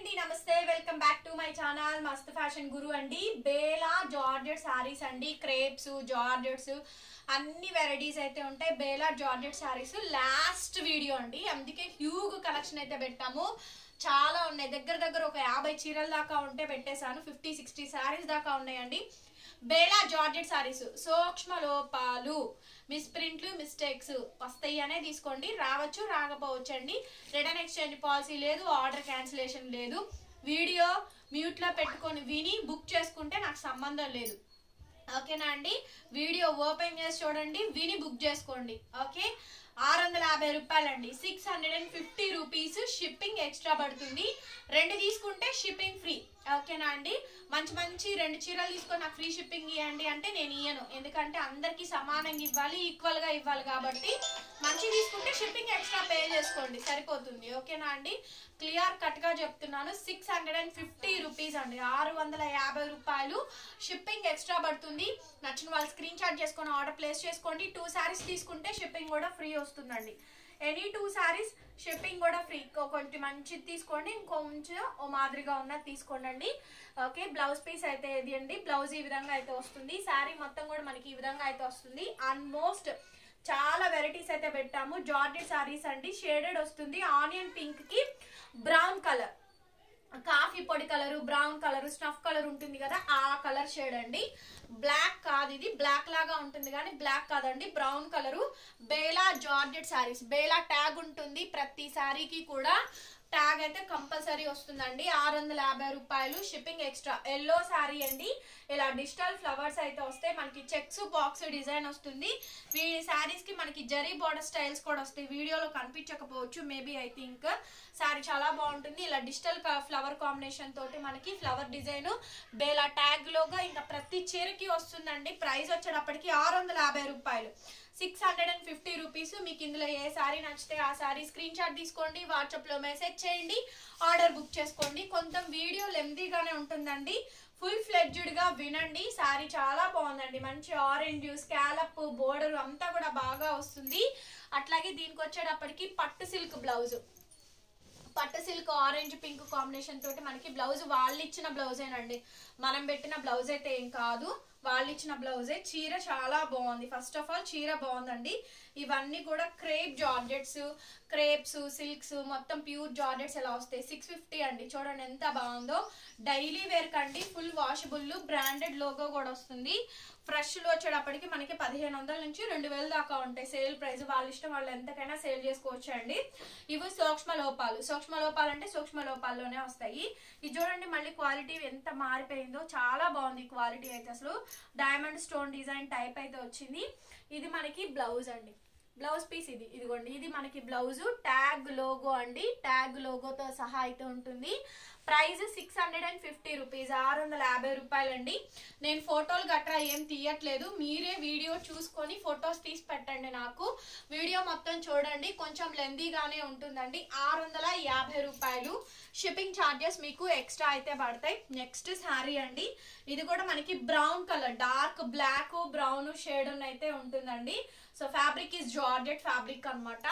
అండి నమస్తే welcome back to my channel మస్త్ ఫ్యాషన్ గురు అండి. బేలా జార్జెట్ సారీస్ అండి, క్రేప్స్ జార్జెట్స్ అన్ని వెరైటీస్ అయితే ఉంటాయి. Bela georgette saris last video అండి, అందుకే హ్యూజ్ కలెక్షన్ అయితే పెట్టాము. చాలా ఉన్నాయి, దగ్గర దగ్గర ఒక 50 చీరల దాకా ఉంటే పెట్టేశాను. 50-60 సారీస్ దాకా ఉన్నాయండి. బేలా జార్జెట్ సారీస్ సూక్ష్మ లోపాలు, మిస్ప్రింట్లు, మిస్టేక్స్ వస్తాయి అనే తీసుకోండి. రావచ్చు రాకపోవచ్చు అండి. రిటర్న్ ఎక్స్చేంజ్ పాలసీ లేదు, ఆర్డర్ క్యాన్సిలేషన్ లేదు. వీడియో మ్యూట్లో పెట్టుకొని విని బుక్ చేసుకుంటే నాకు సంబంధం లేదు. ఓకేనా అండి? వీడియో ఓపెన్ చేసి చూడండి, విని బుక్ చేసుకోండి. ఓకే, 650 రూపాయలండి, 650 రూపీస్. షిప్పింగ్ ఎక్స్ట్రా పడుతుంది. 2 తీసుకుంటే షిప్పింగ్ ఫ్రీ. ఓకేనా అండి? మంచి మంచి 2 చీరలు తీసుకొని నాకు ఫ్రీ షిప్పింగ్ ఇవ్వండి అంటే నేను ఇయ్యను, ఎందుకంటే అందరికీ సమానంగా ఇవ్వాలి, ఈక్వల్గా ఇవ్వాలి. కాబట్టి మంచి తీసుకుంటే షిప్పింగ్ ఎక్స్ట్రా పే చేసుకోండి, సరిపోతుంది. ఓకేనా అండి? క్లియర్ కట్గా చెప్తున్నాను. 650 రూపీస్ అండి, 650 రూపాయలు షిప్పింగ్ ఎక్స్ట్రా పడుతుంది. నచ్చిన వాళ్ళు స్క్రీన్ షాట్ చేసుకొని ఆర్డర్ ప్లేస్ చేసుకోండి. 2 సారీస్ తీసుకుంటే షిప్పింగ్ కూడా ఫ్రీ వస్తుందండి. ఎనీ 2 సారీస్ షిప్పింగ్ కూడా ఫ్రీ. కొంచెం మంచిది తీసుకోండి, ఇంకొంచెం ఓ మాదిరిగా ఉన్నది తీసుకోండి. ఓకే, బ్లౌజ్ పీస్ అయితే ఇది అండి. బ్లౌజ్ ఈ విధంగా అయితే వస్తుంది. శారీ మొత్తం కూడా మనకి ఈ విధంగా అయితే వస్తుంది. ఆల్మోస్ట్ చాలా వెరైటీస్ అయితే పెట్టాము. జార్జెట్ సారీస్ అండి, షేడెడ్ వస్తుంది. ఆనియన్ పింక్ కి బ్రౌన్ కలర్, కాఫీ పొడి colour, brown colour, snuff colour ఉంటుంది కదా, ఆ కలర్ షేడ్ అండి. బ్లాక్ కాదు, ఇది బ్లాక్ లాగా ఉంటుంది కానీ బ్లాక్ కాదండి, brown colour. Bela georgette saris, Bela tag ఉంటుంది ప్రతి సారీకి కూడా. ట్యాగ్ అయితే కంపల్సరీ వస్తుందండి. 650 రూపాయలు షిప్పింగ్ ఎక్స్ట్రా. ఎల్లో శారీ అండి, ఇలా డిజిటల్ ఫ్లవర్స్ అయితే వస్తాయి. మనకి చెక్స్ బాక్స్ డిజైన్ వస్తుంది. ఈ శారీస్ కి మనకి జరీ బార్డర్ స్టైల్స్ కూడా వస్తాయి. వీడియోలో కనిపించకపోవచ్చు మేబీ, ఐ థింక్. శారీ చాలా బాగుంటుంది. ఇలా డిజిటల్ ఫ్లవర్ కాంబినేషన్ తోటి మనకి ఫ్లవర్ డిజైన్ బేలా ట్యాగ్ లోగా ఇంకా ప్రతి చీరకి వస్తుందండి. ప్రైస్ వచ్చేటప్పటికి 650 రూపాయలు, 650 రూపీస్. మీకు ఇందులో ఏ శారీ నచ్చితే ఆ శారీ స్క్రీన్ షాట్ తీసుకోండి, వాట్సాప్ లో మెసేజ్ చేయండి, ఆర్డర్ బుక్ చేసుకోండి. కొంత వీడియో లెంతీగానే ఉంటుందండి, ఫుల్ ఫ్లెడ్జ్డ్ గా వినండి. శారీ చాలా బాగుందండి, మంచి ఆరెంజ్ స్కాలప్ బోర్డర్ అంతా కూడా బాగా వస్తుంది. అట్లాగే దీనికి వచ్చేటప్పటికి పట్టు సిల్క్ బ్లౌజ్, పట్టు సిల్క్ ఆరెంజ్ పింక్ కాంబినేషన్ తోటి మనకి బ్లౌజ్ వాళ్ళు ఇచ్చిన బ్లౌజేనండి, మనం పెట్టిన బ్లౌజ్ అయితే ఏం కాదు, వాళ్ళు ఇచ్చిన బ్లౌజే. చీర చాలా బాగుంది. ఫస్ట్ ఆఫ్ ఆల్ చీర బాగుందండి. ఇవన్నీ కూడా క్రేప్ జార్జెట్స్, క్రేప్స్, సిల్క్స్ మొత్తం ప్యూర్ జార్జెట్స్ ఎలా వస్తాయి. 650 అండి, చూడండి ఎంత బాగుందో. డైలీ వేర్ కండి, ఫుల్ వాషబుల్, బ్రాండెడ్ లోగో కూడా వస్తుంది. ఫ్రెష్ లో వచ్చేటప్పటికి మనకి 1500 నుంచి 2000 దాకా ఉంటాయి సేల్ ప్రైస్. వాళ్ళ ఇష్టం, వాళ్ళు ఎంతకైనా సేల్ చేసుకోవచ్చు అండి. ఇవి సూక్ష్మ లోపాలు. సూక్ష్మ లోపాలు అంటే సూక్ష్మ లోపాల్లోనే వస్తాయి. ఇది చూడండి మళ్ళీ క్వాలిటీ ఎంత మారిపోయిందో, చాలా బాగుంది క్వాలిటీ అయితే. అసలు డైమండ్ స్టోన్ డిజైన్ టైప్ అయితే వచ్చింది. ఇది మనకి బ్లౌజ్ అండి, బ్లౌజ్ పీస్ ఇది. ఇదిగోండి, ఇది మనకి బ్లౌజ్. ట్యాగ్ లోగో అండి, ట్యాగ్ లోగోతో సహా అయితే ఉంటుంది. ప్రైస్ 650 రూపీస్, 650 రూపాయలండి. నేను ఫోటోలు గట్రా ఏం తీయట్లేదు, మీరే వీడియో చూసుకొని ఫొటోస్ తీసి పెట్టండి నాకు. వీడియో మొత్తం చూడండి, కొంచెం లెందీగానే ఉంటుందండి. 650 రూపాయలు షిప్పింగ్ ఛార్జెస్ మీకు ఎక్స్ట్రా అయితే పడతాయి. నెక్స్ట్ శారీ అండి, ఇది కూడా మనకి brown colour, dark black brown shade అయితే ఉంటుందండి. So fabric is georgette fabric అనమాట.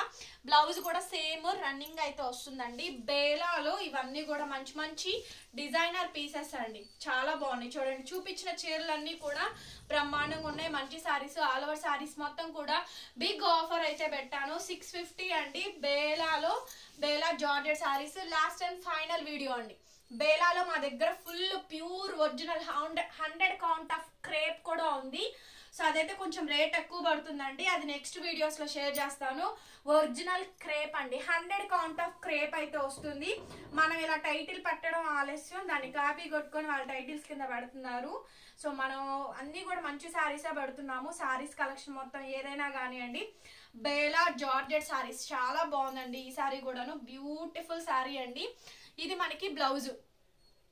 బ్లౌజ్ కూడా సేమ్ రన్నింగ్ అయితే వస్తుందండి. బేలాలో ఇవన్నీ కూడా మంచి మంచి డిజైనర్ పీసెస్ అండి, చాలా బాగున్నాయి. చూడండి, చూపించిన చీరలన్నీ కూడా బ్రహ్మాండంగా ఉన్నాయి. మంచి సారీస్, ఆల్ ఓవర్ సారీస్ మొత్తం కూడా బిగ్ ఆఫర్ అయితే పెట్టాను. 650 అండి బేలాలో. Bela georgette saris last and final video అండి. బేలాలో మా దగ్గర full pure original 100 count of crepe కూడా ఉంది. సో అదైతే కొంచెం రేట్ ఎక్కువ పడుతుందండి, అది నెక్స్ట్ వీడియోస్ లో షేర్ చేస్తాను. ఒరిజినల్ క్రేప్ అండి, 100 కౌంట్ ఆఫ్ క్రేప్ అయితే వస్తుంది. మనం ఇలా టైటిల్ పెట్టడం ఆలస్యం, దాన్ని కాపీ కొట్టుకొని వాళ్ళ టైటిల్స్ కింద పెడుతున్నారు. సో మనం అన్ని కూడా మంచి శారీసే పెడుతున్నాము. శారీస్ కలెక్షన్ మొత్తం ఏదైనా కానివ్వండి. బేలా జార్జెట్ శారీస్ చాలా బాగుందండి. ఈ శారీ కూడాను బ్యూటిఫుల్ శారీ అండి. ఇది మనకి బ్లౌజ్,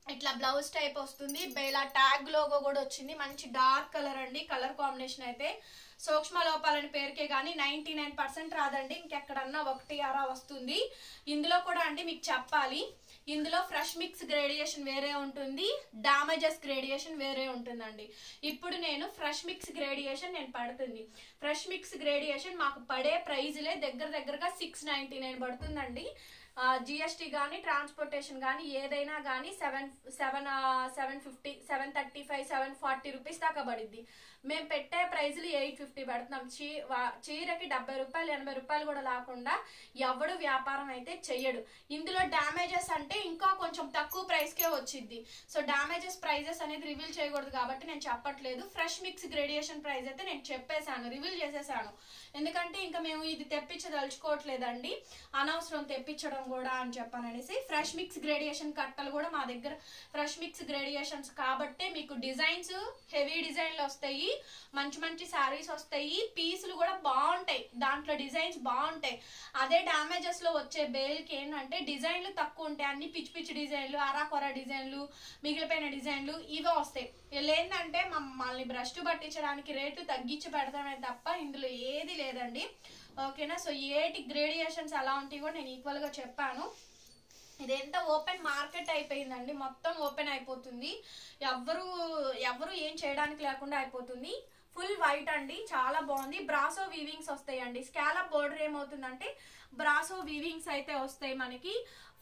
ఇట్లా బ్లౌజ్ టైప్ వస్తుంది. బేలా ట్యాగ్ లోగో కూడా వచ్చింది. మంచి డార్క్ కలర్ అండి, కలర్ కాంబినేషన్ అయితే. సూక్ష్మ లోపాలని పేరుకే కానీ 99% రాదండి, ఇంకెక్కడన్నా 1 వస్తుంది. ఇందులో కూడా అండి మీకు చెప్పాలి, ఇందులో ఫ్రెష్ మిక్స్ గ్రేడియేషన్ వేరే ఉంటుంది, డామేజెస్ గ్రేడియేషన్ వేరే ఉంటుందండి. ఇప్పుడు నేను ఫ్రెష్ మిక్స్ గ్రేడియేషన్ నేను పడుతుంది. ఫ్రెష్ మిక్స్ గ్రేడియేషన్ మాకు పడే ప్రైజ్లే దగ్గరగా 699 పడుతుందండి. జిఎస్టీ కానీ ట్రాన్స్పోర్టేషన్ కానీ ఏదైనా కానీ 750 735 740 రూపీస్ దాకా పడిద్ది. మేము పెట్టే ప్రైజులు 850 పెడుతున్నాం. చీరకి 70 రూపాయలు 80 రూపాయలు కూడా లేకుండా ఎవడు వ్యాపారం అయితే చెయ్యడు. ఇందులో డ్యామేజెస్ అంటే ఇంకా కొంచెం తక్కువ ప్రైస్కే వచ్చింది. సో డ్యామేజెస్ ప్రైజెస్ అనేది రివీల్ చేయకూడదు కాబట్టి నేను చెప్పట్లేదు. ఫ్రెష్ మిక్స్ గ్రేడియేషన్ ప్రైస్ అయితే నేను చెప్పేశాను, రివీల్ చేసేసాను. ఎందుకంటే ఇంకా మేము ఇది తెప్పించదలుచుకోవట్లేదండి, అనవసరం తెప్పించడం కూడా అని చెప్పాననేసి. ఫ్రెష్ మిక్స్ గ్రేడియేషన్ కట్టలు కూడా మా దగ్గర ఫ్రెష్ మిక్స్ గ్రేడియేషన్స్ కాబట్టే మీకు డిజైన్స్ హెవీ డిజైన్లు వస్తాయి, మంచి మంచి శారీస్ వస్తాయి, పీసులు కూడా బాగుంటాయి, దాంట్లో డిజైన్స్ బాగుంటాయి. అదే డ్యామేజెస్ లో వచ్చే బేల్కి ఏంటంటే డిజైన్లు తక్కువ ఉంటాయి, అన్ని పిచ్చి పిచ్చి డిజైన్లు, అరాకొర డిజైన్లు, మిగిలిపోయిన డిజైన్లు ఇవే వస్తాయి. వీళ్ళు ఏంటంటే మమ్మల్ని బ్రష్ పట్టించడానికి రేటు తగ్గించి పెడతామే తప్ప ఇందులో ఏది లేదండి. ఓకేనా? సో ఏటి గ్రేడియేషన్స్ ఎలా ఉంటాయి కూడా నేను ఈక్వల్ గా చెప్పాను. ఇదంతా ఓపెన్ మార్కెట్ అయిపోయిందండి, మొత్తం ఓపెన్ అయిపోతుంది, ఎవరు ఏం చేయడానికి లేకుండా అయిపోతుంది. ఫుల్ వైట్ అండి, చాలా బాగుంది. బ్రాసో వీవింగ్స్ వస్తాయండి. స్కాలప్ బోర్డర్ ఏమవుతుందంటే బ్రాసో వీవింగ్స్ అయితే వస్తాయి మనకి.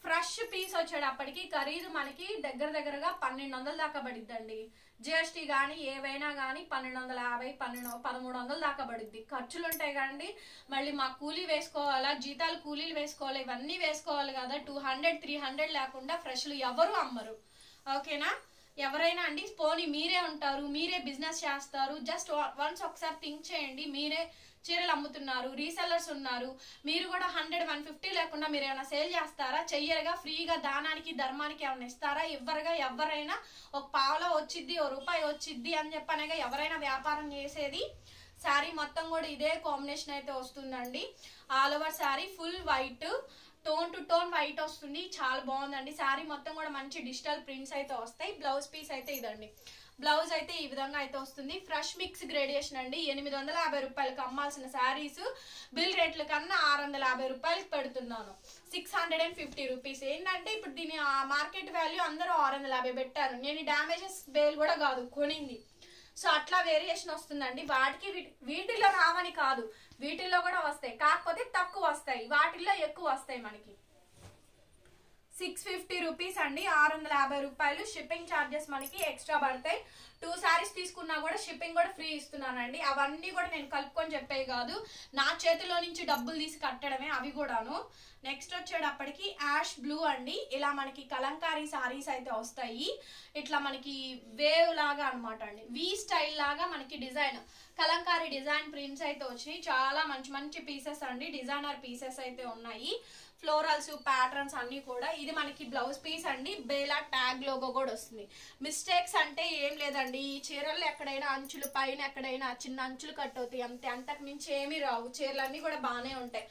ఫ్రెష్ పీస్ వచ్చేటప్పటికి ఖరీదు మనకి దగ్గరగా 1200 దాకా పడిద్దండి. జిఎస్టీ కానీ ఏవైనా కానీ 1250 1300 దాకా పడుద్ది. ఖర్చులు ఉంటాయి కదండి, మళ్ళీ మా కూలీ వేసుకోవాలా, జీతాలు కూలీలు వేసుకోవాలి, ఇవన్నీ వేసుకోవాలి కదా. 200 300 లేకుండా ఫ్రెష్లు ఎవరు అమ్మరు. ఓకేనా? ఎవరైనా అండి, పోనీ మీరే ఉంటారు, మీరే బిజినెస్ చేస్తారు, జస్ట్ వన్స్ ఒకసారి థింక్ చేయండి. మీరే చీరలు అమ్ముతున్నారు, రీసెల్లర్స్ ఉన్నారు, మీరు కూడా 100 150 లేకుండా మీరు ఏమైనా సేల్ చేస్తారా? చెయ్యరుగా. ఫ్రీగా దానానికి ధర్మానికి ఏమైనా ఇస్తారా? ఇవ్వరుగా. ఎవరైనా ఒక పావలా వచ్చిద్ది, ఓ రూపాయి వచ్చిద్ది అని చెప్పనేగా ఎవరైనా వ్యాపారం చేసేది. శారీ మొత్తం కూడా ఇదే కాంబినేషన్ అయితే వస్తుందండి. All over sari full white, tone to tone white వస్తుంది, చాలా బాగుందండి. శారీ మొత్తం కూడా మంచి డిజిటల్ ప్రింట్స్ అయితే వస్తాయి. బ్లౌజ్ పీస్ అయితే ఇదండి, బ్లౌజ్ అయితే ఈ విధంగా అయితే వస్తుంది. ఫ్రెష్ మిక్స్ గ్రేడియేషన్ అండి. 850 రూపాయలకి అమ్మాల్సిన శారీస్ బిల్ రేట్ల కన్నా 650 రూపాయలకి పెడుతున్నాను. 650 రూపీస్. ఏంటంటే ఇప్పుడు దీని మార్కెట్ వాల్యూ అందరూ 650 పెట్టారు. నేను డ్యామేజెస్ బేల్ కూడా కాదు కొనింది. సో అట్లా వేరియేషన్ వస్తుందండి. వాటికి వీటిల్లో రావని కాదు, వీటిల్లో కూడా వస్తాయి, కాకపోతే తక్కువ వస్తాయి, వాటిల్లో ఎక్కువ వస్తాయి. మనకి 650 రూపీస్ అండి, 650 రూపాయలు. షిప్పింగ్ ఛార్జెస్ మనకి ఎక్స్ట్రా పడతాయి. 2 శారీస్ తీసుకున్నా కూడా షిప్పింగ్ కూడా ఫ్రీ ఇస్తున్నానండి. అవన్నీ కూడా నేను కలుపుకొని చెప్పేవి కాదు, నా చేతిలో నుంచి డబ్బులు తీసి కట్టడమే అవి కూడాను. నెక్స్ట్ వచ్చేటప్పటికి యాష్ బ్లూ అండి. ఇలా మనకి కలంకారీ శారీస్ అయితే వస్తాయి. ఇట్లా మనకి వేవ్ లాగా అనమాట అండి, వి స్టైల్ లాగా మనకి డిజైన్, కలంకారీ డిజైన్ ప్రింట్స్ అయితే వచ్చినాయి. చాలా మంచి మంచి పీసెస్ అండి, డిజైనర్ పీసెస్ అయితే ఉన్నాయి. ఫ్లోరల్స్ ప్యాటర్న్స్ అన్ని కూడా. ఇది మనకి బ్లౌజ్ పీస్ అండి. బేలా ట్యాగ్ లోగో కూడా వస్తుంది. మిస్టేక్స్ అంటే ఏం లేదండి, ఈ చీరల్లో ఎక్కడైనా అంచులు పైన ఎక్కడైనా చిన్న అంచులు కట్ అవుతాయి అంతే, అంతకు మించి ఏమీ రావు. చీరలన్నీ కూడా బాగానే ఉంటాయి.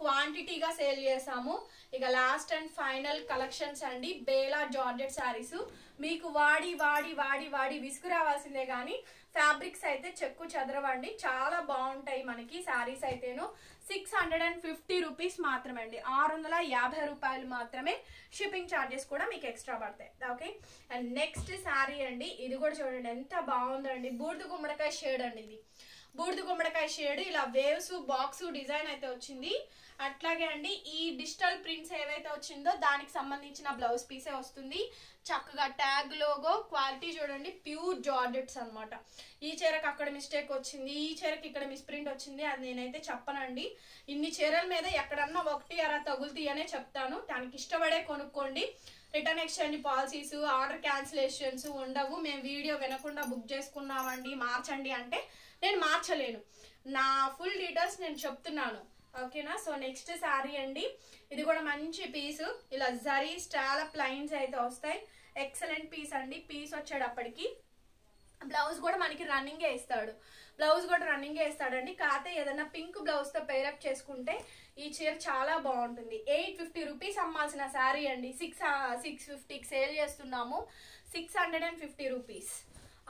క్వాంటిటీగా సేల్ చేసాము. ఇక లాస్ట్ అండ్ ఫైనల్ కలెక్షన్స్ అండి, బేలా జార్జెట్ శారీస్. మీకు వాడి వాడి వాడి వాడి విసుగు రావాల్సిందే కానీ ఫ్యాబ్రిక్స్ అయితే చెక్కు చెదరవండి, చాలా బాగుంటాయి మనకి శారీస్ అయితేను. 650 రూపీస్ మాత్రమే అండి, 650 రూపాయలు మాత్రమే. షిప్పింగ్ ఛార్జెస్ కూడా మీకు ఎక్స్ట్రా పడతాయి. ఓకే, అండ్ నెక్స్ట్ శారీ అండి. ఇది కూడా చూడండి ఎంత బాగుందండి, బూడిద గుమ్మడికాయ షేడ్ అండి. ఇది బూడిద గుమ్మడికాయ షేడ్, ఇలా వేవ్స్ బాక్స్ డిజైన్ అయితే వచ్చింది. అట్లాగే అండి ఈ డిజిటల్ ప్రింట్స్ ఏవైతే వచ్చిందో దానికి సంబంధించిన బ్లౌజ్ పీసే వస్తుంది. చక్కగా ట్యాగ్ లోగో, క్వాలిటీ చూడండి, ప్యూర్ జార్జెట్స్ అనమాట. ఈ చీరకు అక్కడ మిస్టేక్ వచ్చింది, ఈ చీరకి ఇక్కడ మిస్ప్రింట్ వచ్చింది, అది నేనైతే చెప్పనండి. ఇన్ని చీరల మీద ఎక్కడన్నా ఒకటి అలా తగులుతాయనే చెప్తాను. దానికి ఇష్టపడే కొనుక్కోండి. Return exchange policies, order cancellations ఉండవు. మేము వీడియో వినకుండా బుక్ చేసుకున్నామండి మార్చండి అంటే నేను మార్చలేను. నా ఫుల్ డీటెయిల్స్ నేను చెప్తున్నాను. ఓకేనా? సో నెక్స్ట్ శారీ అండి. ఇది కూడా మంచి పీసు, ఇలా జరీ స్టాలప్ లైన్స్ అయితే వస్తాయి. ఎక్సలెంట్ పీస్ అండి. పీస్ వచ్చేటప్పటికి బ్లౌజ్ కూడా మనకి రన్నింగే ఇస్తాడు, బ్లౌజ్ కూడా రన్నింగే ఇస్తాడండి. కాకపోతే ఏదైనా పింక్ బ్లౌజ్ తో పేరప్ చేసుకుంటే ఈ చీర చాలా బాగుంటుంది. 850 రూపీస్ అమ్మాల్సిన శారీ అండి, 650కి సేల్ చేస్తున్నాము. 650 రూపీస్,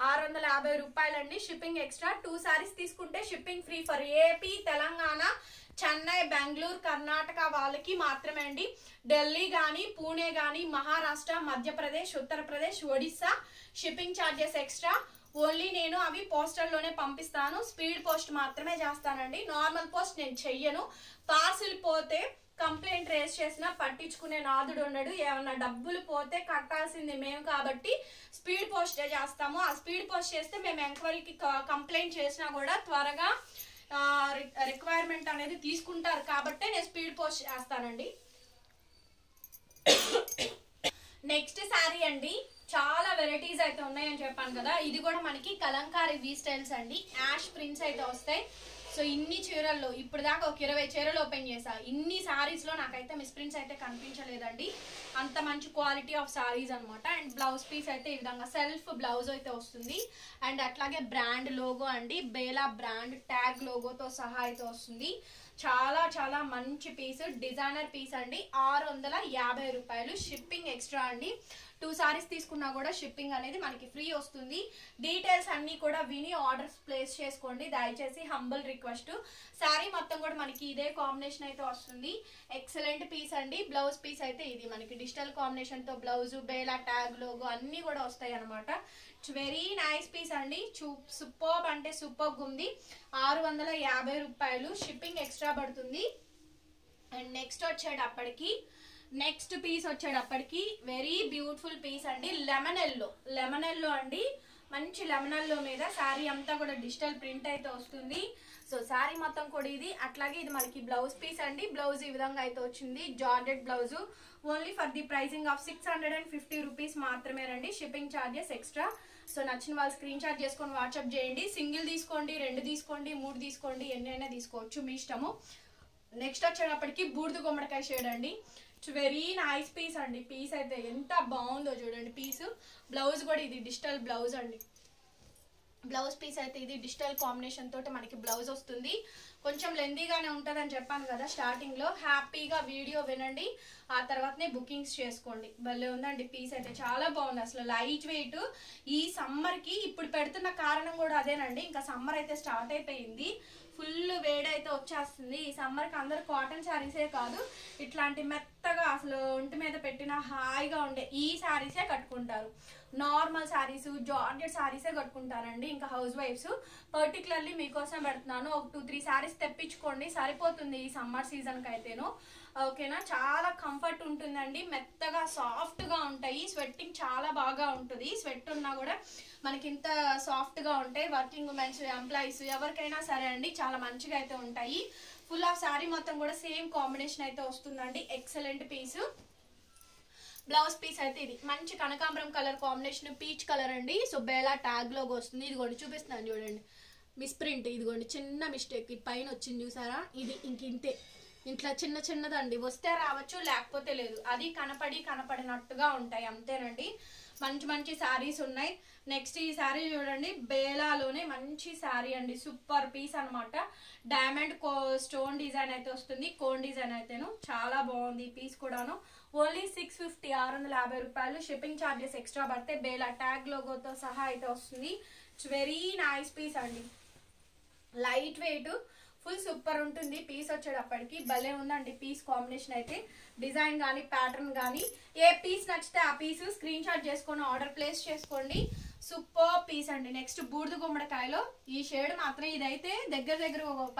650 రూపాయలండి. Shipping extra. 2 శారీస్ తీసుకుంటే shipping free for AP, Telangana, Chennai, Bengaluru, Karnataka వాళ్ళకి మాత్రమే అండి. ఢిల్లీ కానీ, పూణే కానీ, Maharashtra, Madhya Pradesh, Uttar Pradesh, Odisha shipping charges extra. Only నేను అవి పోస్టల్లోనే పంపిస్తాను, స్పీడ్ పోస్ట్ మాత్రమే చేస్తానండి. నార్మల్ పోస్ట్ నేను చెయ్యను. పార్సిల్ పోతే కంప్లైంట్ రేస్ చేసినా పట్టించుకునే నాదుడు ఉండడు. ఏమన్నా డబ్బులు పోతే కట్టాల్సింది మేము కాబట్టి స్పీడ్ పోస్ట్ చేస్తాము. ఆ స్పీడ్ పోస్ట్ చేస్తే మేము ఎంక్వైరీకి కంప్లైంట్ చేసినా కూడా త్వరగా రిక్వైర్మెంట్ అనేది తీసుకుంటారు కాబట్టి నేను స్పీడ్ పోస్ట్ చేస్తానండి. నెక్స్ట్ శారీ అండి, చాలా వెరైటీస్ అయితే ఉన్నాయని చెప్పాను కదా. ఇది కూడా మనకి కలంకారీ వీ స్టైల్స్ అండి. యాష్ ప్రింట్స్ అయితే వస్తాయి. సో ఇన్ని చీరల్లో ఇప్పుడు దాకా ఒక 20 చీరలు ఓపెన్ చేసా. ఇన్ని సారీస్ లో నాకైతే మిస్ ప్రింట్స్ అయితే కనిపించలేదండి. అంత మంచి క్వాలిటీ ఆఫ్ సారీస్ అనమాట. అండ్ బ్లౌజ్ పీస్ అయితే ఈ విధంగా సెల్ఫ్ బ్లౌజ్ అయితే వస్తుంది. అండ్ అట్లాగే బ్రాండ్ లోగో అండి, బేలా బ్రాండ్ ట్యాగ్ లోగోతో సహా అయితే వస్తుంది. చాలా చాలా మంచి పీస్, డిజైనర్ పీస్ అండి. 650 రూపాయలు, షిప్పింగ్ ఎక్స్ట్రా అండి. 2 సారీస్ తీసుకున్నా కూడా షిప్పింగ్ అనేది మనకి ఫ్రీ వస్తుంది. డీటెయిల్స్ అన్ని కూడా విని ఆర్డర్స్ ప్లేస్ చేసుకోండి దయచేసి, హంబుల్ రిక్వెస్ట్. శారీ మొత్తం కూడా మనకి ఇదే కాంబినేషన్ అయితే వస్తుంది. ఎక్సలెంట్ పీస్ అండి. బ్లౌజ్ పీస్ అయితే ఇది మనకి డిజిటల్ కాంబినేషన్ తో బ్లౌజ్, బేలా ట్యాగ్ లోగో అన్ని కూడా వస్తాయి అనమాట. వెరీ నైస్ పీస్ అండి. సూపర్బ్ అంటే సూపర్బ్ ఉంది. 650 రూపాయలు, షిప్పింగ్ ఎక్స్ట్రా పడుతుంది. అండ్ నెక్స్ట్ పీస్ వచ్చేటప్పటికి వెరీ బ్యూటిఫుల్ పీస్ అండి. లెమన్ ఎల్లో అండి. మంచి లెమన్ ఎల్లో మీద శారీ అంతా కూడా డిజిటల్ ప్రింట్ అయితే వస్తుంది. సో శారీ మొత్తం కూడా ఇది. అట్లాగే ఇది మనకి బ్లౌజ్ పీస్ అండి. బ్లౌజ్ ఈ విధంగా అయితే వచ్చింది, georgette blouse. Only for the pricing of 650 rupees మాత్రమే రండి, షిప్పింగ్ ఛార్జెస్ ఎక్స్ట్రా. సో నచ్చిన వాళ్ళు స్క్రీన్ షాట్ చేసుకొని వాట్సాప్ చేయండి. సింగిల్ తీసుకోండి, 2 తీసుకోండి, 3 తీసుకోండి, ఎన్నైనా తీసుకోవచ్చు, మీ ఇష్టము. నెక్స్ట్ వచ్చేటప్పటికి బూడిద గుమ్మడికాయ షేడ్ అండి. వెరీ నైస్ పీస్ అండి. పీస్ అయితే ఎంత బాగుందో చూడండి. పీస్ బ్లౌజ్ కూడా ఇది డిజిటల్ బ్లౌజ్ అండి. బ్లౌజ్ పీస్ అయితే ఇది డిజిటల్ కాంబినేషన్ తోటి మనకి బ్లౌజ్ వస్తుంది. కొంచెం లెందీగానే ఉంటుందని చెప్పాను కదా స్టార్టింగ్ లో. హ్యాపీగా వీడియో వినండి, ఆ తర్వాతనే బుకింగ్స్ చేసుకోండి. భలే ఉందండి పీస్ అయితే, చాలా బాగుంది. అసలు లైట్ వెయిట్. ఈ సమ్మర్ కి ఇప్పుడు పెడుతున్న కారణం కూడా అదేనండి. ఇంకా సమ్మర్ అయితే స్టార్ట్ అయిపోయింది, ఫుల్ వేడి అయితే వచ్చేస్తుంది. ఈ సమ్మర్ కి అందరు కాటన్ శారీసే కాదు, ఇట్లాంటి మెత్తగా అసలు ఒంటి మీద పెట్టిన హాయిగా ఉండే ఈ శారీసే కట్టుకుంటారు. నార్మల్ శారీస్, జార్జెట్ శారీసే కట్టుకుంటారండి ఇంకా హౌస్ వైఫ్స్. పర్టికులర్లీ మీకోసం పెడుతున్నాను. ఒక 2-3 శారీస్ తెప్పించుకోండి, సరిపోతుంది ఈ సమ్మర్ సీజన్ కి అయితేను. ఓకేనా, చాలా కంఫర్ట్ ఉంటుందండి. మెత్తగా సాఫ్ట్ గా ఉంటాయి. స్వెట్టింగ్ చాలా బాగా ఉంటుంది. స్వెట్ ఉన్నా కూడా మనకి ఇంత సాఫ్ట్ గా ఉంటాయి. వర్కింగ్ ఉమెన్స్, ఎంప్లాయీస్ ఎవరికైనా సరే అండి, చాలా మంచిగా అయితే ఉంటాయి. ఫుల్ ఆఫ్ శారీ మొత్తం కూడా సేమ్ కాంబినేషన్ అయితే వస్తుందండి. Excellent piece. బ్లౌజ్ పీస్ అయితే ఇది మంచి కనకాంబరం కలర్ కాంబినేషన్, పీచ్ కలర్ అండి. సో బేలా ట్యాగ్ లోగో వస్తుంది. ఇదిగోండి చూపిస్తున్నాను చూడండి, మిస్ ప్రింట్. ఇదిగోండి చిన్న మిస్టేక్, పైన వచ్చింది చూసారా, ఇది ఇంతే. ఇంట్లో చిన్నదండి, వస్తే రావచ్చు లేకపోతే లేదు. అది కనపడినట్టుగా ఉంటాయి అంతేనండి. మంచి శారీస్ ఉన్నాయి. నెక్స్ట్ ఈ శారీ చూడండి, బేలాలోనే మంచి శారీ అండి. సూపర్ పీస్ అనమాట. డైమండ్ స్టోన్ డిజైన్ అయితే వస్తుంది, కోన్ డిజైన్ అయితేను చాలా బాగుంది. ఈ పీస్ కూడాను ఓన్లీ 650, 650 రూపాయలు. షిప్పింగ్ ఛార్జెస్ ఎక్స్ట్రా పడితే బేలా ట్యాగ్ లోగోతో సహా అయితే వస్తుంది. ఇట్స్ వెరీ నైస్ పీస్ అండి. లైట్ వెయిట్, ఫుల్ సూపర్ ఉంటుంది. పీస్ వచ్చేటప్పటికి భలే ఉందండి. పీస్ కాంబినేషన్ అయితే, డిజైన్ కానీ ప్యాటర్న్ కానీ, ఏ పీస్ నచ్చితే ఆ పీస్ స్క్రీన్ షాట్ చేసుకొని ఆర్డర్ ప్లేస్ చేసుకోండి. సూపర్ పీస్ అండి. నెక్స్ట్ బూడిద గుమ్మడికాయలో ఈ షేడ్ మాత్రం, ఇదైతే దగ్గర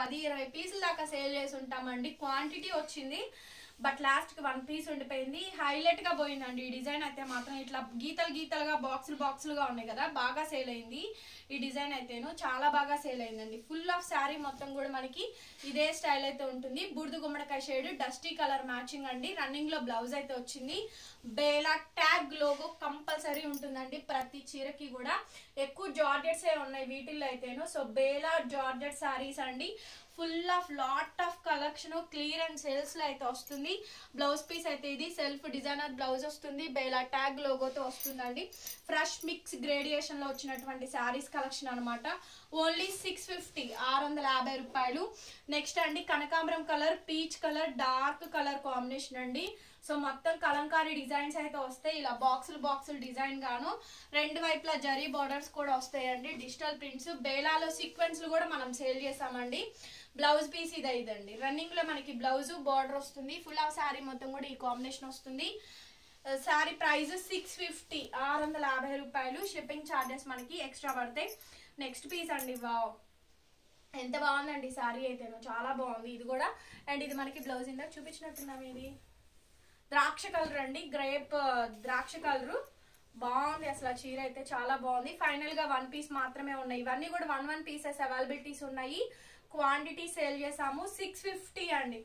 10-20 పీసుల దాకా సేల్ చేసి ఉంటామండి. క్వాంటిటీ వచ్చింది, బట్ లాస్ట్ కి 1 పీస్ ఉండిపోయింది. హైలైట్ గా పోయిందండి. ఈ డిజైన్ అయితే మాత్రం ఇట్లా గీతలుగా బాక్సులుగా ఉన్నాయి కదా, బాగా సేల్ అయింది. ఈ డిజైన్ అయితేను చాలా బాగా సేల్ అయిందండి. ఫుల్ ఆఫ్ శారీ మొత్తం కూడా మనకి ఇదే స్టైల్ అయితే ఉంటుంది. బూడిద గుమ్మడికాయ షేడ్, డస్టీ కలర్ మ్యాచింగ్ అండి. రన్నింగ్ లో బ్లౌజ్ అయితే వచ్చింది. బేలా ట్యాగ్ లోగో కంపల్సరీ ఉంటుందండి ప్రతి చీరకి కూడా. ఎక్కువ జార్జెట్స్ ఏ ఉన్నాయి వీటిల్లో అయితేను. సో బేలా జార్జెట్ శారీస్ అండి. Full of lot of collection clearance sales లో అయితే వస్తుంది. బ్లౌజ్ పీస్ అయితే ఇది సెల్ఫ్ డిజైనర్ బ్లౌజ్ వస్తుంది. బేలా ట్యాగ్ లోగోతో వస్తుందండి. ఫ్రెష్ మిక్స్ గ్రేడియేషన్ లో వచ్చినటువంటి శారీస్ కలెక్షన్ అనమాట. ఓన్లీ 650, 650 రూపాయలు. నెక్స్ట్ అండి కనకాంబరం colour, peach colour, dark colour combination అండి. సో మొత్తం కలంకారీ డిజైన్స్ అయితే వస్తాయి. ఇలా బాక్సులు డిజైన్ గాను 2 వైపులా జరీ బోర్డర్స్ కూడా వస్తాయండి. డిజిటల్ ప్రింట్స్, బేలాలో సీక్వెన్స్ కూడా మనం సేల్ చేసామండి. బ్లౌజ్ పీస్ ఇదండి. రన్నింగ్ లో మనకి బ్లౌజ్ బార్డర్ వస్తుంది. ఫుల్ ఆఫ్ శారీ మొత్తం కూడా ఈ కాంబినేషన్ వస్తుంది. శారీ ప్రైస్ 650, 650 రూపాయలు. షిప్పింగ్ ఛార్జెస్ మనకి ఎక్స్ట్రా పడతాయి. నెక్స్ట్ పీస్ అండి, వావ్ ఎంత బాగుందండి సారీ అయితేను, చాలా బాగుంది ఇది కూడా. అండ్ ఇది మనకి బ్లౌజ్ ఇందాక చూపించినట్టున్నాం, ఇది ద్రాక్ష కలర్ అండి, గ్రేప్ ద్రాక్ష కలరు. బాగుంది అసలు చీర అయితే చాలా బాగుంది. ఫైనల్ గా 1 పీస్ మాత్రమే ఉన్నాయి, ఇవన్నీ కూడా 1 పీసెస్ అవైలబిలిటీస్ ఉన్నాయి. క్వాంటిటీ సేల్ చేసాము 650 అండి,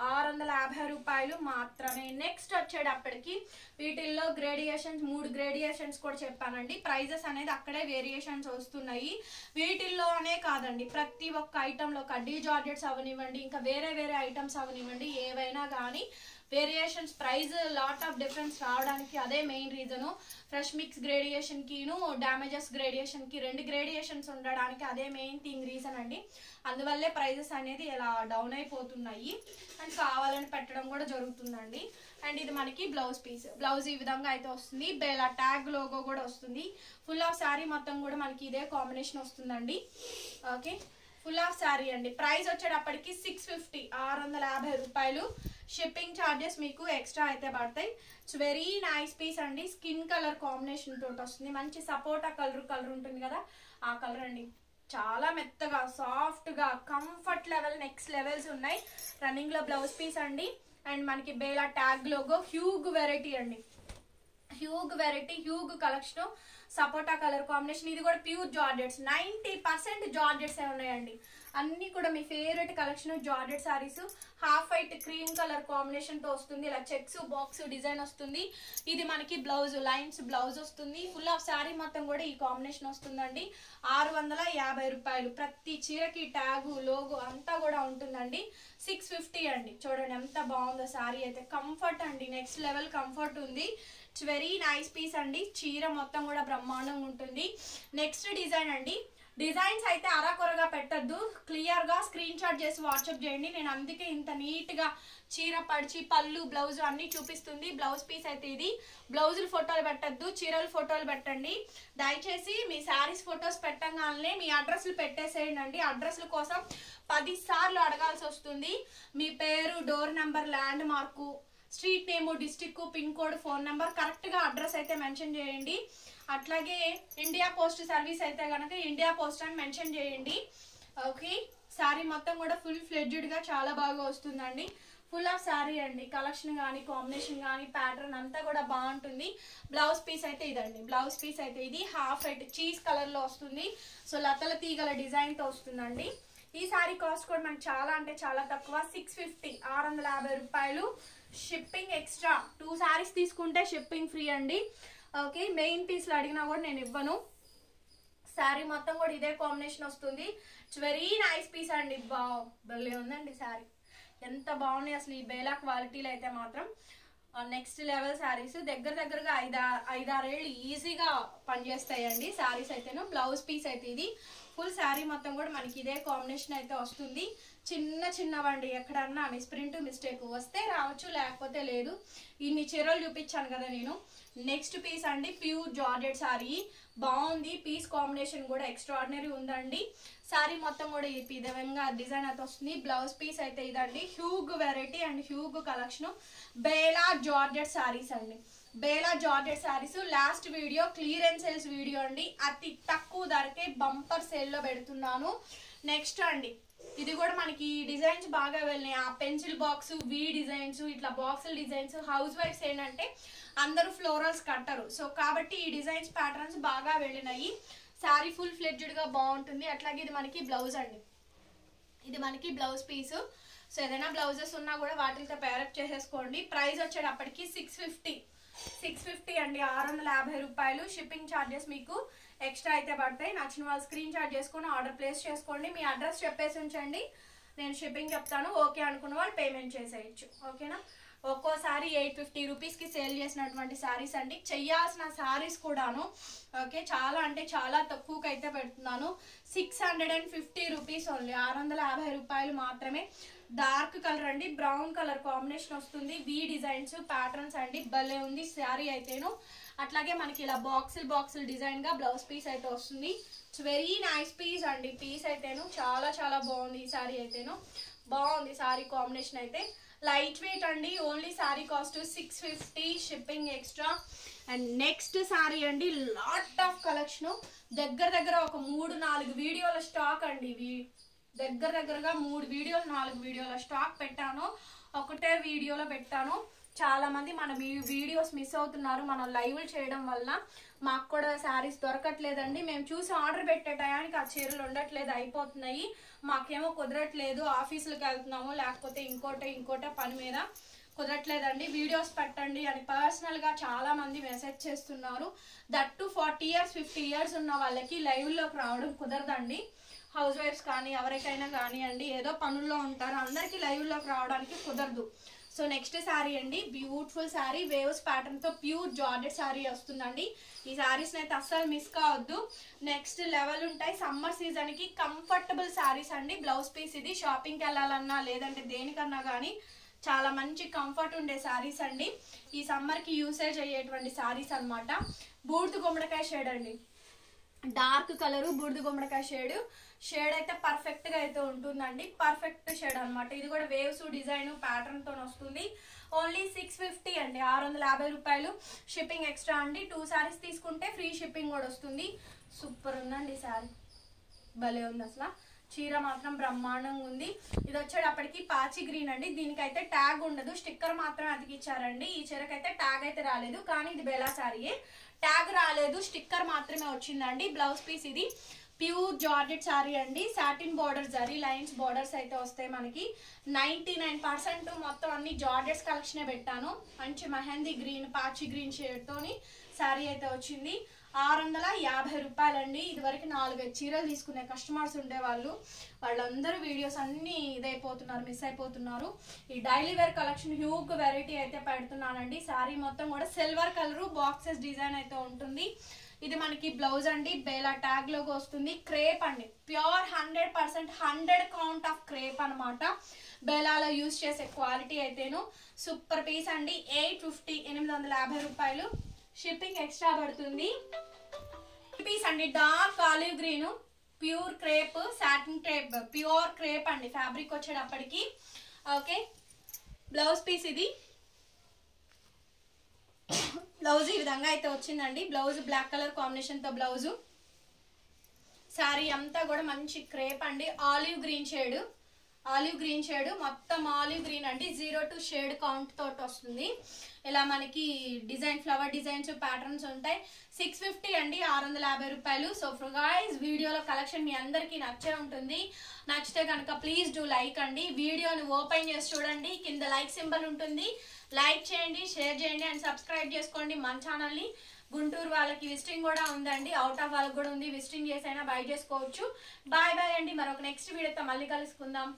650 రూపాయలు మాత్రమే. నెక్స్ట్ వచ్చేటప్పటికి వీటిల్లో గ్రేడియేషన్స్ 3 గ్రేడియేషన్స్ కూడా చెప్పానండి. ప్రైజెస్ అనేది అక్కడే వేరియేషన్స్ వస్తున్నాయి. వీటిల్లోనే కాదండి, ప్రతి ఒక్క ఐటెంలో కడ్డీ జార్జెట్స్ అవనివ్వండి, ఇంకా వేరే వేరే ఐటమ్స్ అవనివ్వండి, ఏవైనా కానీ variations price lot of difference రావడానికి అదే main reason. Fresh mix gradation కిను డ్యామేజెస్ గ్రేడియేషన్ కి 2 గ్రేడియేషన్స్ ఉండడానికి అదే మెయిన్ థింగ్ రీజన్ అండి. అందువల్లే ప్రైజెస్ అనేది ఇలా డౌన్ అయిపోతున్నాయి అండ్ కావాలని పెట్టడం కూడా జరుగుతుందండి. అండ్ ఇది మనకి బ్లౌజ్ పీస్, బ్లౌజ్ ఈ విధంగా అయితే వస్తుంది, బేలా ట్యాగ్ లోగో కూడా వస్తుంది. ఫుల్ ఆఫ్ శారీ మొత్తం కూడా మనకి ఇదే కాంబినేషన్ వస్తుందండి. ఓకే, ఫుల్ ఆఫ్ శారీ అండి. ప్రైస్ వచ్చేటప్పటికి 650, 650 రూపాయలు. షిప్పింగ్ ఛార్జెస్ మీకు ఎక్స్ట్రా అయితే పడతాయి. ఇట్స్ వెరీ నైస్ పీస్ అండి, స్కిన్ కలర్ కాంబినేషన్ తోటి వస్తుంది. మంచి సపోటా కలర్ ఉంటుంది కదా, ఆ కలర్ అండి. చాలా మెత్తగా సాఫ్ట్ గా కంఫర్ట్ లెవెల్ నెక్స్ట్ లెవెల్స్ ఉన్నాయి. రన్నింగ్ లో బ్లౌజ్ పీస్ అండి. అండ్ మనకి Bela tag logo, huge variety అండి, హ్యూగ్ వెరైటీ, హ్యూగ్ కలెక్షన్, సపోటా కలర్ కాంబినేషన్. ఇది కూడా ప్యూర్ జార్జెట్స్, 90% జార్జెట్స్ ఉన్నాయండి. అన్ని కూడా మీ favourite collection georgette saris. Half white cream colour combination తో వస్తుంది, ఇలా చెక్స్ బాక్స్ డిజైన్ వస్తుంది. ఇది మనకి బ్లౌజ్ లైన్స్ బ్లౌజ్ వస్తుంది. ఫుల్ ఆఫ్ శారీ మొత్తం కూడా ఈ కాంబినేషన్ వస్తుందండి. 650 రూపాయలు. ప్రతి చీరకి ట్యాగు లోగో అంతా కూడా ఉంటుందండి. 650 అండి. చూడండి ఎంత బాగుందో శారీ అయితే, కంఫర్ట్ అండి, నెక్స్ట్ లెవెల్ కంఫర్ట్ ఉంది. ఇట్స్ వెరీ నైస్ పీస్ అండి. చీర మొత్తం కూడా బ్రహ్మాండంగా ఉంటుంది. నెక్స్ట్ డిజైన్ అండి. డిజైన్స్ అయితే అరాకొరగా పెట్టద్దు, క్లియర్ గా స్క్రీన్ షాట్ చేసి వాట్సాప్ చేయండి. నేను అందుకే ఇంత నీట్ గా చీర పడిచి పళ్ళు బ్లౌజ్ అన్ని చూపిస్తుంది. బ్లౌజ్ పీస్ అయితే ఇది. బ్లౌజులు ఫోటోలు పెట్టద్దు, చీరలు ఫోటోలు పెట్టండి. దయచేసి మీ శారీస్ ఫొటోస్ పెట్టగానే మీ అడ్రస్లు పెట్టేసేయండి అండి. అడ్రస్ల కోసం 10 సార్లు అడగాల్సి వస్తుంది. మీ పేరు, door number, land mark, street నేము, district, pin code, phone number, correct గా అడ్రస్ అయితే మెన్షన్ చేయండి. అట్లాగే ఇండియా పోస్ట్ సర్వీస్ అయితే కనుక ఇండియా పోస్ట్ అని మెన్షన్ చేయండి. ఓకే, శారీ మొత్తం కూడా ఫుల్ ఫ్లెడ్జ్డ్ గా చాలా బాగా వస్తుందండి. ఫుల్ ఆఫ్ శారీ అండి. కలెక్షన్ కానీ కాంబినేషన్ కానీ ప్యాటర్న్ అంతా కూడా బాగుంటుంది. బ్లౌజ్ పీస్ అయితే ఇదండి, బ్లౌజ్ పీస్ అయితే ఇది హాఫ్ వైట్ చీజ్ కలర్ లో వస్తుంది. సో లతల తీగల డిజైన్ తో వస్తుందండి. ఈ శారీ కాస్ట్ కూడా మనకి చాలా అంటే చాలా తక్కువ, 650, 650 రూపాయలు. షిప్పింగ్ ఎక్స్ట్రా, 2 శారీస్ తీసుకుంటే షిప్పింగ్ ఫ్రీ అండి. ఓకే, మెయిన్ పీస్లు అడిగినా కూడా నేను ఇవ్వను. శారీ మొత్తం కూడా ఇదే కాంబినేషన్ వస్తుంది. ఇట్స్ వెరీ నైస్ పీస్ అండి. భలే ఉందండి శారీ, ఎంత బాగున్నాయి అసలు ఈ బేలా క్వాలిటీలో అయితే మాత్రం. Next level saris. దగ్గరగా 5-6 ఏళ్ళు ఈజీగా పనిచేస్తాయండి శారీస్ అయితేను. బ్లౌజ్ పీస్ అయితే ఇది. ఫుల్ శారీ మొత్తం కూడా మనకి ఇదే కాంబినేషన్ అయితే వస్తుంది. చిన్నవండి, ఎక్కడన్నా మిస్ప్రింట్ మిస్టేక్ వస్తే రావచ్చు, లేకపోతే లేదు. ఇన్ని చీరలు చూపించాను కదా నేను. నెక్స్ట్ పీస్ అండి, ప్యూర్ జార్జెట్ శారీ. బాగుంది, పీస్ కాంబినేషన్ కూడా ఎక్స్ట్రాడినరీ ఉందండి. శారీ మొత్తం కూడా ఈ విధంగా డిజైన్ అయితే వస్తుంది. బ్లౌజ్ పీస్ అయితే ఇదండి. Huge variety and huge collection, Bela georgette saris అండి. Bela georgette saris last video clearance sales video అండి. అతి తక్కువ ధరకే బంపర్ సేల్ లో పెడుతున్నాను. నెక్స్ట్ అండి, ఇది కూడా మనకి డిజైన్స్ బాగా వెళ్ళినాయి. ఆ పెన్సిల్ బాక్స్, వి డిజైన్స్, ఇట్లా బాక్సుల డిజైన్స్. హౌస్ వైఫ్స్ ఏంటంటే అందరూ ఫ్లోరల్స్ కట్టరు, సో కాబట్టి ఈ డిజైన్స్ ప్యాటర్న్స్ బాగా వెళ్ళినాయి. శారీ ఫుల్ ఫ్లెడ్జ్డ్ గా బాగుంటుంది. అట్లాగే ఇది మనకి బ్లౌజ్ అండి, ఇది మనకి బ్లౌజ్ పీస్. సో ఏదైనా బ్లౌజెస్ ఉన్నా కూడా వాటితో పేరప్ చేసేసుకోండి. ప్రైస్ వచ్చేటప్పటికి 650 అండి, 650 రూపాయలు. షిప్పింగ్ ఛార్జెస్ మీకు ఎక్స్ట్రా అయితే పడతాయి. నచ్చిన వాళ్ళు స్క్రీన్ షాట్ చేసుకొని ఆర్డర్ ప్లేస్ చేసుకోండి. మీ అడ్రస్ చెప్పేసి ఉంచండి, నేను షిప్పింగ్ చెప్తాను. ఓకే అనుకున్న వాళ్ళు పేమెంట్ చేసేయచ్చు. ఓకేనా. ఒక్కోసారి 850 రూపీస్కి సేల్ చేసినటువంటి శారీస్ అండి. చెయ్యాల్సిన శారీస్ కూడాను ఓకే, చాలా అంటే చాలా తక్కువకి అయితే పెడుతున్నాను. 650 రూపీస్ ఓన్లీ, 650 రూపాయలు మాత్రమే. డార్క్ కలర్ అండి, బ్రౌన్ కలర్ కాంబినేషన్ వస్తుంది. వి డిజైన్స్ ప్యాటర్న్స్ అండి, భలే ఉంది శారీ అయితేను. అట్లాగే మనకి ఇలా బాక్సులు డిజైన్ గా బ్లౌజ్ పీస్ అయితే వస్తుంది. ఇట్స్ వెరీ నైస్ పీస్ అండి. పీస్ అయితేను చాలా బాగుంది. ఈ శారీ అయితేను బాగుంది. శారీ కాంబినేషన్ అయితే లైట్ వెయిట్ అండి. Only sari cost 650, shipping extra. And next sari అండి, లాట్ ఆఫ్ కలెక్షన్. దగ్గర ఒక 3-4 వీడియోల స్టాక్ అండి. ఇవి దగ్గరగా 3 వీడియోలు 4 వీడియోల స్టాక్ పెట్టాను, ఒకటే వీడియోలో పెట్టాను. చాలా మంది మన వీడియోస్ మిస్ అవుతున్నారు మనం లైవ్లు చేయడం వల్ల. మాకు కూడా శారీస్ దొరకట్లేదండి. మేము చూసి ఆర్డర్ పెట్టే టయానికి ఆ చీరలు ఉండట్లేదు, అయిపోతున్నాయి. మాకేమో కుదరట్లేదు, ఆఫీసులకు వెళ్తున్నాము, లేకపోతే ఇంకోటే పని మీద కుదరట్లేదండి. వీడియోస్ పెట్టండి అని పర్సనల్గా చాలా మంది మెసేజ్ చేస్తున్నారు. దట్టు 40 years 50 years ఉన్న వాళ్ళకి లైవ్లోకి రావడం కుదరదండి. హౌస్ వైఫ్స్ కానీ ఎవరికైనా కానివ్వండి, ఏదో పనుల్లో ఉంటారు, అందరికీ లైవ్లోకి రావడానికి కుదరదు. సో నెక్స్ట్ శారీ అండి, బ్యూటిఫుల్ శారీ, వేవ్స్ ప్యాటర్న్తో ప్యూర్ జార్జెట్ శారీ వస్తుందండి. ఈ శారీస్ని అయితే అస్సలు మిస్ కావద్దు. నెక్స్ట్ లెవెల్ ఉంటాయి. సమ్మర్ సీజన్కి కంఫర్టబుల్ శారీస్ అండి. బ్లౌజ్ పీస్ ఇది, షాపింగ్కి వెళ్ళాలన్నా లేదంటే దేనికన్నా కానీ చాలా మంచి కంఫర్ట్ ఉండే శారీస్ అండి. ఈ సమ్మర్కి యూసేజ్ అయ్యేటువంటి శారీస్ అనమాట. బూడిద గుమ్మడికాయ షేడ్ అండి, డార్క్ కలరు బూడిద గుమ్మడికాయ షేడ్ అయితే పర్ఫెక్ట్గా అయితే ఉంటుందండి. పర్ఫెక్ట్ షేడ్ అనమాట. ఇది కూడా వేవ్స్ డిజైన్ ప్యాటర్న్తో వస్తుంది. ఓన్లీ 650 అండి, 650 రూపాయలు. షిప్పింగ్ ఎక్స్ట్రా అండి. 2 శారీస్ తీసుకుంటే ఫ్రీ షిప్పింగ్ కూడా వస్తుంది. సూపర్ ఉందండి శారీ, భలే ఉంది అసలు. చీర మాత్రం బ్రహ్మాండంగా ఉంది. ఇది వచ్చేటప్పటికి పాచి గ్రీన్ అండి. దీనికైతే ట్యాగ్ ఉండదు, స్టిక్కర్ మాత్రమే అతికిచ్చారండి. ఈ చీరకైతే ట్యాగ్ అయితే రాలేదు, కానీ ఇది బేలా శారీయే. ట్యాగ్ రాలేదు, స్టిక్కర్ మాత్రమే వచ్చిందండి. బ్లౌజ్ పీస్ ఇది ప్యూర్ జార్జెట్ శారీ అండి. Satin border, zari lines borders అయితే వస్తాయి మనకి. 99% మొత్తం అన్ని జార్జెట్స్ కలెక్షనే పెట్టాను. మంచి మెహందీ గ్రీన్, పాచి గ్రీన్ షేడ్తోని శారీ అయితే వచ్చింది. 650 రూపాయలండి. ఇదివరకు 4-5 చీరలు తీసుకునే కస్టమర్స్ ఉండేవాళ్ళు, వాళ్ళందరూ వీడియోస్ అన్నీ ఇదైపోతున్నారు, మిస్ అయిపోతున్నారు. ఈ daily wear collection huge variety అయితే పెడుతున్నానండి. శారీ మొత్తం కూడా సిల్వర్ కలరు బాక్సెస్ డిజైన్ అయితే ఉంటుంది. ఇది మనకి బ్లౌజ్ అండి, బేలా ట్యాగ్ లోకి వస్తుంది. క్రేప్ అండి, ప్యూర్ 100% 100 కౌంట్ ఆఫ్ క్రేప్ అనమాట. బేలాలో యూజ్ చేసే క్వాలిటీ అయితేను సూపర్ పీస్ అండి. 850 రూపాయలు. షిప్పింగ్ ఎక్స్ట్రా పడుతుంది. పీస్ అండి, dark olive green, pure crepe, satin crepe, pure crepe అండి ఫ్యాబ్రిక్ వచ్చేటప్పటికి. ఓకే, బ్లౌజ్ పీస్ ఇది. బ్లౌజ్ ఈ విధంగా అయితే వచ్చిందండి. బ్లౌజ్ బ్లాక్ కలర్ కాంబినేషన్ తో బ్లౌజు. శారీ అంతా కూడా మంచి క్రేప్ అండి. ఆలివ్ గ్రీన్ షేడ్, మొత్తం ఆలివ్ గ్రీన్ అండి. 0 to షేడ్ కౌంట్ తోటి వస్తుంది. ఇలా మనకి డిజైన్, ఫ్లవర్ డిజైన్స్, ప్యాటర్న్స్ ఉంటాయి. 650 అండి, 650 రూపాయలు. సో గైస్, వీడియోలో కలెక్షన్ మీ అందరికీ నచ్చే ఉంటుంది. నచ్చితే కనుక ప్లీజ్ డూ లైక్ అండి. వీడియోని ఓపెన్ చేసి చూడండి, కింద లైక్ సింబల్ ఉంటుంది. లైక్ చేయండి, షేర్ చేయండి అండ్ సబ్స్క్రైబ్ చేసుకోండి మన ఛానల్ని. గుంటూరు వాళ్ళకి విజిటింగ్ కూడా ఉందండి, అవుట్ ఆఫ్ వాళ్ళకి కూడా ఉంది. విజిటింగ్ చేసైనా బై చేసుకోవచ్చు. బాయ్ బాయ్ అండి. మరొక నెక్స్ట్ వీడియోతో మళ్ళీ కలుసుకుందాం.